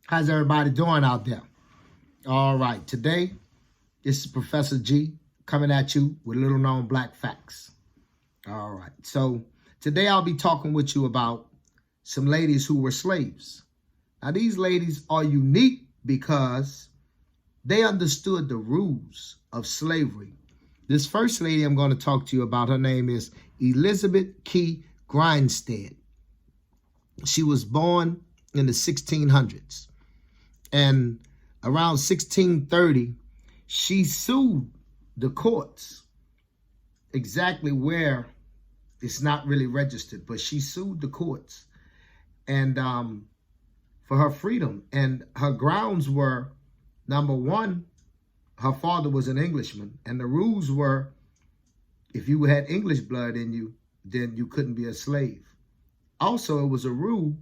How's everybody doing out there? All right, today, this is Professor G coming at you with little known black facts. All right, so today I'll be talking with you about some ladies who were slaves. Now, these ladies are unique because they understood the rules of slavery. This first lady I'm going to talk to you about, her name is Elizabeth Key Grinstead. She was born in the 1600s. And around 1630, she sued the courts, exactly where it's not really registered, but she sued the courts and for her freedom. And her grounds were, number one, her father was an Englishman, and the rules were, if you had English blood in you, then you couldn't be a slave. Also, it was a rule,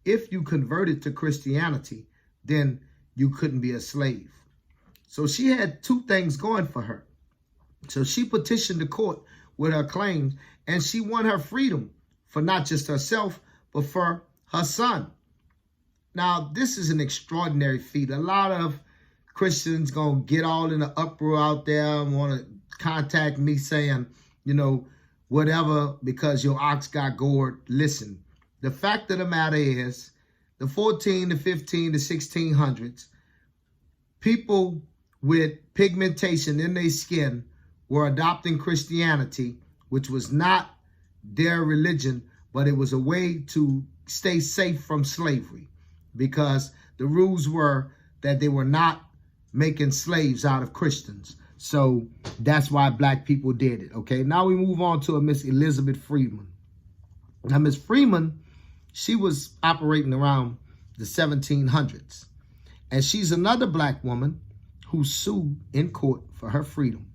if you converted to Christianity, then you couldn't be a slave. So she had two things going for her. So she petitioned the court with her claims, and she won her freedom for not just herself, but for her son. Now, this is an extraordinary feat. A lot of Christians gonna get all in the uproar out there and want to contact me saying, whatever, because your ox got gored. Listen, the fact of the matter is, the 14, the 15, the 1600s, people with pigmentation in their skin were adopting Christianity, which was not their religion, but it was a way to stay safe from slavery, because the rules were that they were not making slaves out of Christians. So that's why black people did it. Okay, now we move on to a Miss Elizabeth Freeman. Now, Miss Freeman, she was operating around the 1700s. And she's another black woman who sued in court for her freedom,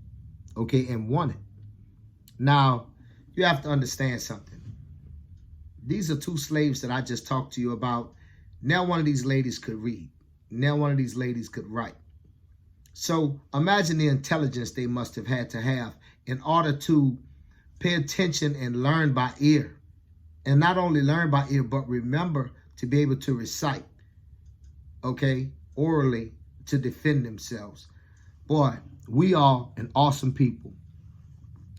okay, and won it. Now, you have to understand something. These are two slaves that I just talked to you about. Now one of these ladies could read. Now one of these ladies could write. So imagine the intelligence they must have had to have in order to pay attention and learn by ear. And not only learn by ear, but remember to be able to recite, okay, orally, to defend themselves. Boy, we are an awesome people.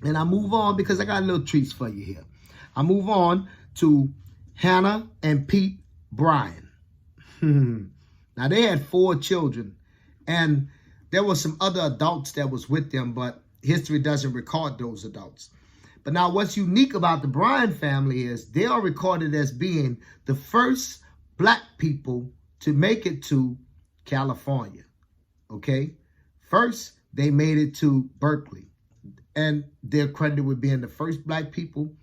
And I move on because I got little treats for you here. I move on to Hannah and Pete Bryan. Now, they had 4 children, and there were some other adults that was with them, but history doesn't record those adults. But now what's unique about the Bryan family is they are recorded as being the first black people to make it to California, okay? First, they made it to Berkeley, and they're credited with being the first black people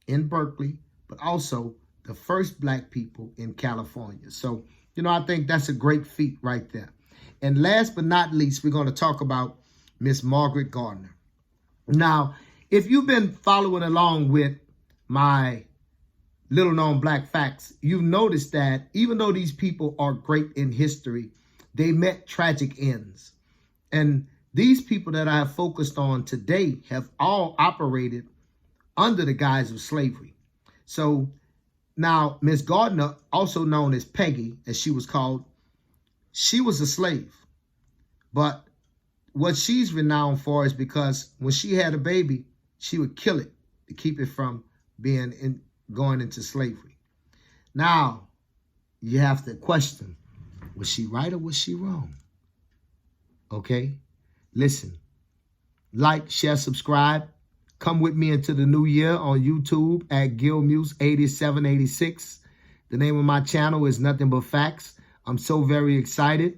in Berkeley, but also the first black people in California. So, I think that's a great feat right there. And last but not least, we're going to talk about Miss Margaret Gardner. Now, if you've been following along with my little known black facts, you've noticed that even though these people are great in history, they met tragic ends. And these people that I have focused on today have all operated under the guise of slavery. So now Miss Gardner, also known as Peggy, as she was called, she was a slave. But what she's renowned for is because when she had a baby, she would kill it to keep it from going into slavery. Now, you have to question, was she right or was she wrong? Okay? Listen, like, share, subscribe. Come with me into the new year on YouTube at GilMuse8786. The name of my channel is Nothing But Facts. I'm so very excited.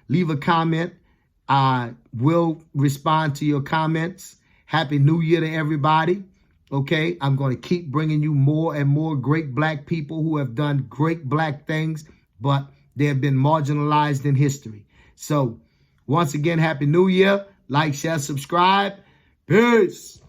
Leave a comment. I will respond to your comments. Happy New Year to everybody. Okay, I'm going to keep bringing you more and more great black people who have done great black things, but they have been marginalized in history. So once again, Happy New Year. Like, share, subscribe. Peace.